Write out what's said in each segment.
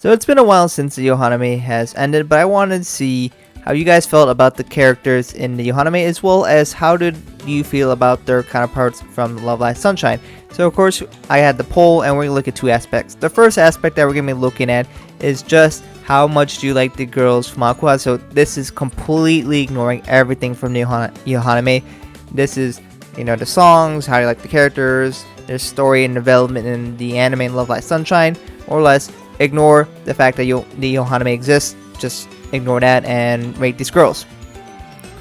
So it's been a while since the Yohane has ended, but I wanted to see how you guys felt about the characters in the Yohane, as well as how did you feel about their counterparts from Love Live Sunshine. So of course I had the poll, and we're going to look at two aspects. The first aspect that we're going to be looking at is just how much do you like the girls from Aqours. So this is completely ignoring everything from the Yohane. This is, the songs, how you like the characters, their story and development in the anime and Love Live Sunshine. More or less, ignore the fact that the Yohane exists. Just ignore that and rate these girls.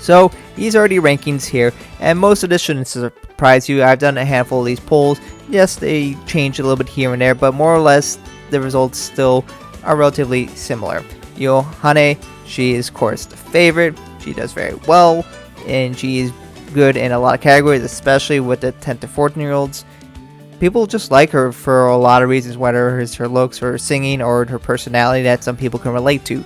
So these are the rankings here, and most of this shouldn't surprise you. I've done a handful of these polls. Yes, they change a little bit here and there, but more or less the results still are relatively similar. Yohane, she is of course the favorite. She does very well, and she is good in a lot of categories, especially with the 10 to 14 year olds. People just like her for a lot of reasons, whether it's her looks, her singing, or her personality that some people can relate to.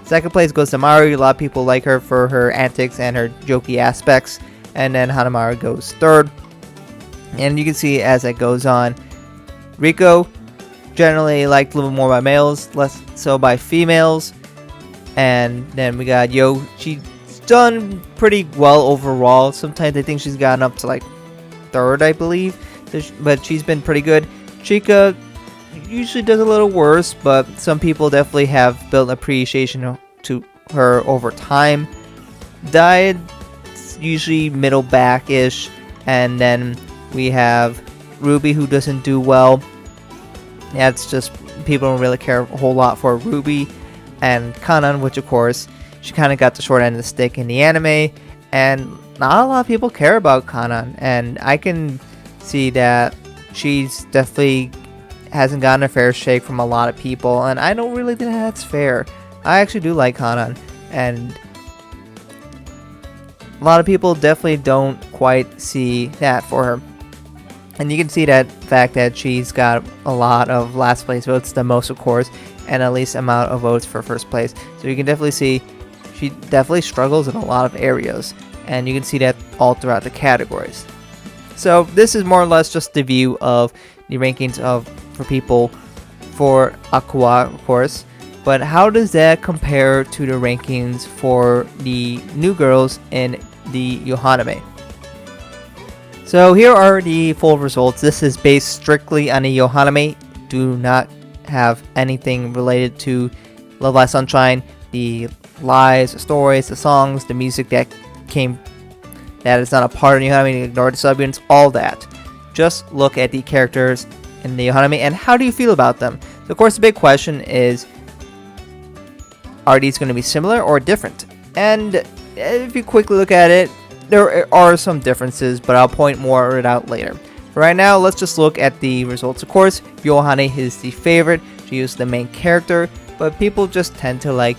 Second place goes to Maru. A lot of people like her for her antics and her jokey aspects. And then Hanamaru goes third. And you can see as it goes on, Riko, generally liked a little more by males, less so by females. And then we got Yo. She's done pretty well overall. Sometimes I think she's gotten up to like third, I believe. But she's been pretty good. Chika usually does a little worse, but some people definitely have built appreciation to her over time. Died usually middle back-ish, and then we have Ruby, who doesn't do well. Yeah, it's just people don't really care a whole lot for Ruby. And Kanan, which of course she kind of got the short end of the stick in the anime, and not a lot of people care about Kanan, and I can see that she's definitely hasn't gotten a fair shake from a lot of people, and I don't really think that's fair. I actually do like Kanan, and a lot of people definitely don't quite see that for her. And you can see that fact that she's got a lot of last place votes, the most of course, and at least amount of votes for first place. So you can definitely see she definitely struggles in a lot of areas, and you can see that all throughout the categories. So this is more or less just the view of the rankings for people for Aqours, of course. But how does that compare to the rankings for the new girls in the Yohane? So here are the full results. This is based strictly on the Yohane. Do not have anything related to Love Live Sunshine, the lies, the stories, the songs, the music that is not a part of the Yohane. Ignore the subunits, all that. Just look at the characters in the Yohane and how do you feel about them? So of course the big question is, are these going to be similar or different? And if you quickly look at it, there are some differences, but I'll point more of it out later. For right now, let's just look at the results. Of course, Yohane is the favorite. She is the main character, but people just tend to like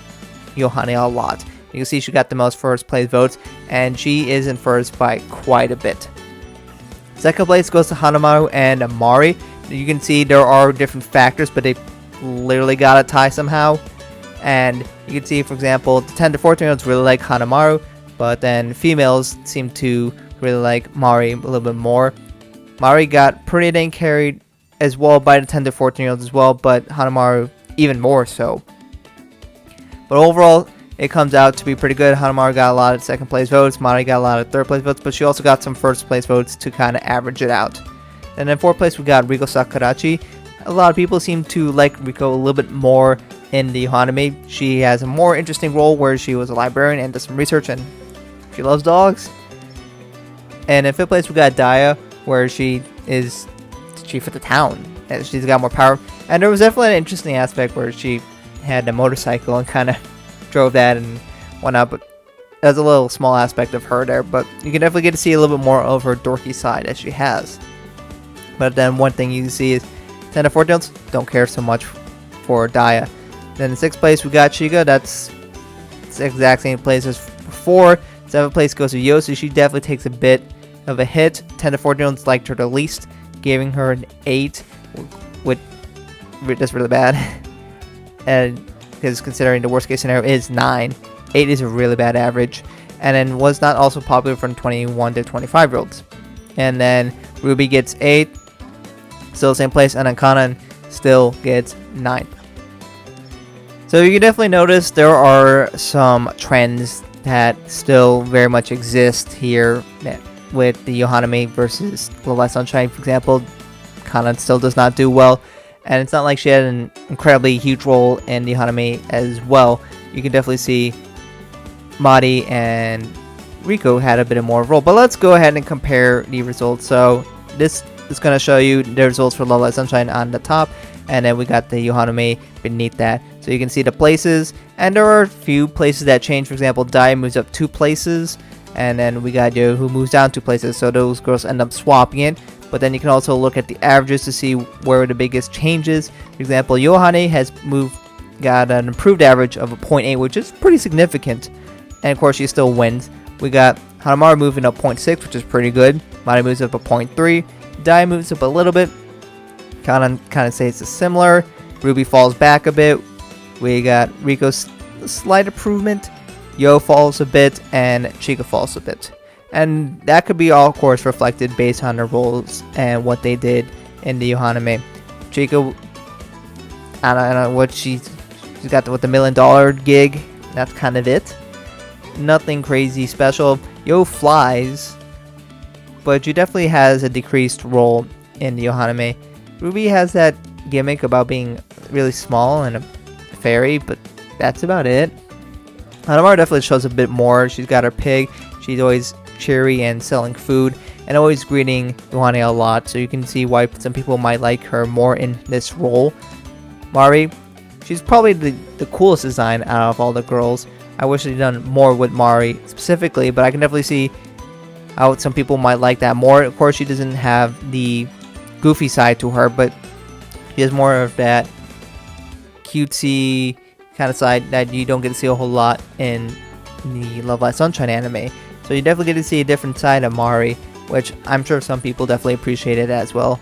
Yohane a lot. You can see she got the most first place votes, and she is in first by quite a bit. Second place goes to Hanamaru and Mari. You can see there are different factors, but they literally got a tie somehow. And you can see, for example, the 10 to 14 year olds really like Hanamaru, but then females seem to really like Mari a little bit more. Mari got pretty dang carried as well by the 10 to 14 year olds as well, but Hanamaru even more so. But overall, it comes out to be pretty good. Hanamaru got a lot of second place votes, Mari got a lot of third place votes, but she also got some first place votes to kind of average it out. And then fourth place we got Riko Sakurachi. A lot of people seem to like Riko a little bit more in the Yohane. She has a more interesting role where she was a librarian and does some research, and she loves dogs. And in fifth place we got Daya, where she is chief of the town, and she's got more power. And there was definitely an interesting aspect where she had a motorcycle and kind of drove that and whatnot, but there's a little small aspect of her there, but you can definitely get to see a little bit more of her dorky side as she has. But then one thing you can see is 10 to 14 don't care so much for Daya. Then in 6th place we got Chiga. That's the exact same place as before. 7th place goes to Yosu. She definitely takes a bit of a hit. 10 to 14 liked her the least, giving her an 8, which that's really bad. And because considering the worst case scenario is 9, 8 is a really bad average. And then was not also popular from 21 to 25 year olds. And then Ruby gets 8, still the same place, and then Kanan still gets 9. So you can definitely notice there are some trends that still very much exist here with the Yohane versus Love Live Sunshine. For example, Kana still does not do well, and it's not like she had an incredibly huge role in the Yohane as well. You can definitely see Mari and Riko had a bit more role. But let's go ahead and compare the results. So this is going to show you the results for Love Live Sunshine on the top, and then we got the Yohane beneath that. So you can see the places, and there are a few places that change. For example, Dai moves up 2 places, and then we got Yo who moves down 2 places. So those girls end up swapping it. But then you can also look at the averages to see where the biggest changes. For example, Yohane has got an improved average of a 0.8, which is pretty significant. And of course, she still wins. We got Hanamaru moving up 0.6, which is pretty good. Mari moves up a 0.3. Dai moves up a little bit. Kind of stays similar. Ruby falls back a bit. We got Riko's slight improvement. Yo falls a bit, and Chika falls a bit. And that could be all, of course, reflected based on their roles and what they did in the Yohane. Chika, I don't know what she's got with the $1 million gig. That's kind of it. Nothing crazy special. Yo flies, but she definitely has a decreased role in the Yohane. Ruby has that gimmick about being really small and a fairy, but that's about it. Hanamaru definitely shows a bit more. She's got her pig. She's always cheery and selling food, and always greeting Yohane a lot, so you can see why some people might like her more in this role. Mari, she's probably the coolest design out of all the girls. I wish they'd done more with Mari specifically, but I can definitely see how some people might like that more. Of course, she doesn't have the goofy side to her, but she has more of that cutesy kind of side that you don't get to see a whole lot in the Love Live Sunshine anime. So you definitely get to see a different side of Mari, which I'm sure some people definitely appreciated as well.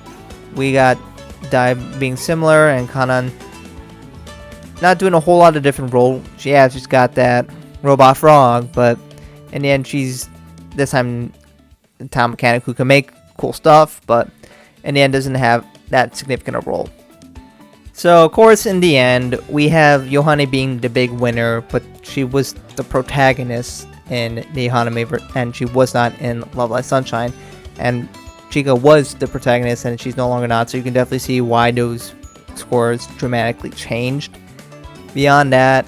We got Dai being similar, and Kanan not doing a whole lot of different role. She's got that robot frog, but in the end, she's this time a town mechanic who can make cool stuff, but in the end doesn't have that significant a role. So of course, in the end, we have Yohane being the big winner, but she was the protagonist in the Yohane, and she was not in Love Live Sunshine. And Chika was the protagonist, and she's no longer not, so you can definitely see why those scores dramatically changed. Beyond that,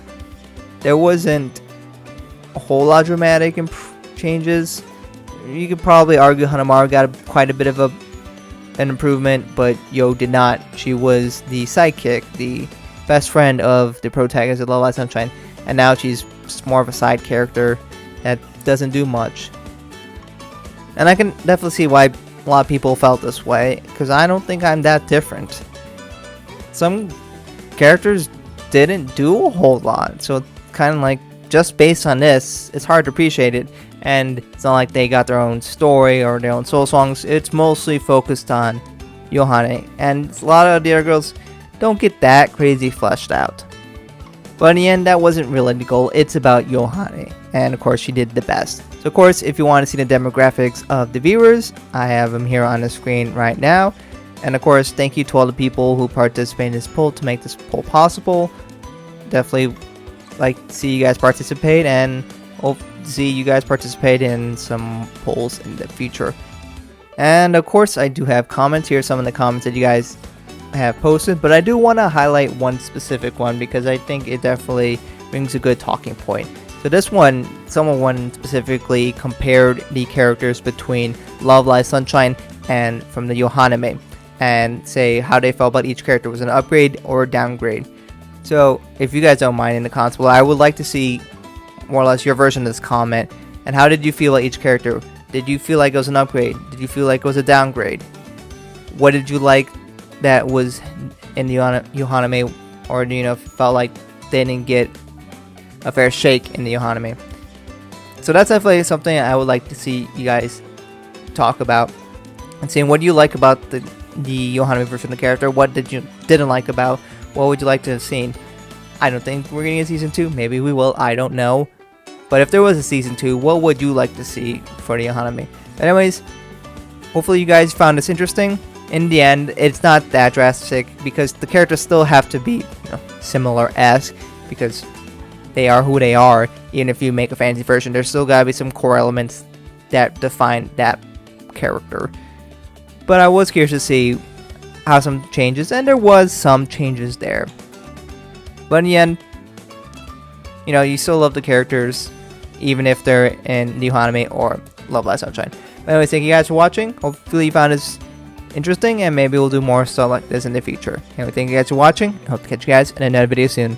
there wasn't a whole lot of dramatic changes. You could probably argue Hanamaru got quite a bit of an improvement, but Yo did not. She was the sidekick, the best friend of the protagonist of Love Live Sunshine, and now she's just more of a side character that doesn't do much. And I can definitely see why a lot of people felt this way, because I don't think I'm that different. Some characters didn't do a whole lot, so kind of like just based on this, it's hard to appreciate it. And it's not like they got their own story or their own soul songs. It's mostly focused on Yohane, and a lot of the other girls don't get that crazy fleshed out. But in the end, that wasn't really the goal. It's about Yohane, and of course she did the best. So of course, if you want to see the demographics of the viewers, I have them here on the screen right now. And of course, thank you to all the people who participated in this poll to make this poll possible. Definitely like to see you guys participate, and hope to see you guys participate in some polls in the future. And of course, I do have comments here, some of the comments that you guys have posted, but I do want to highlight one specific one because I think it definitely brings a good talking point. So this one, someone specifically compared the characters between Love Live Sunshine and from the Yohane, and say how they felt about each character. Was an upgrade or a downgrade? So if you guys don't mind in the comments below, I would like to see more or less your version of this comment. And how did you feel about each character? Did you feel like it was an upgrade? Did you feel like it was a downgrade? What did you like that was in the Yohane, or felt like they didn't get a fair shake in the Yohane? So that's definitely something I would like to see you guys talk about, and seeing what do you like about the Yohane version of the character. What did you didn't like about? What would you like to have seen? I don't think we're getting a season 2. Maybe we will. I don't know. But if there was a season 2, what would you like to see for the Yohane? Anyways, hopefully you guys found this interesting. In the end, it's not that drastic because the characters still have to be similar-esque. because they are who they are. Even if you make a fantasy version, there's still gotta be some core elements that define that character. But I was curious to see how some changes, and there was some changes there. But in the end, you know, you still love the characters, even if they're in New Haname or Love Live Sunshine. But anyways, thank you guys for watching. Hopefully you found this interesting, and maybe we'll do more stuff like this in the future. Anyway, thank you guys for watching. I hope to catch you guys in another video soon.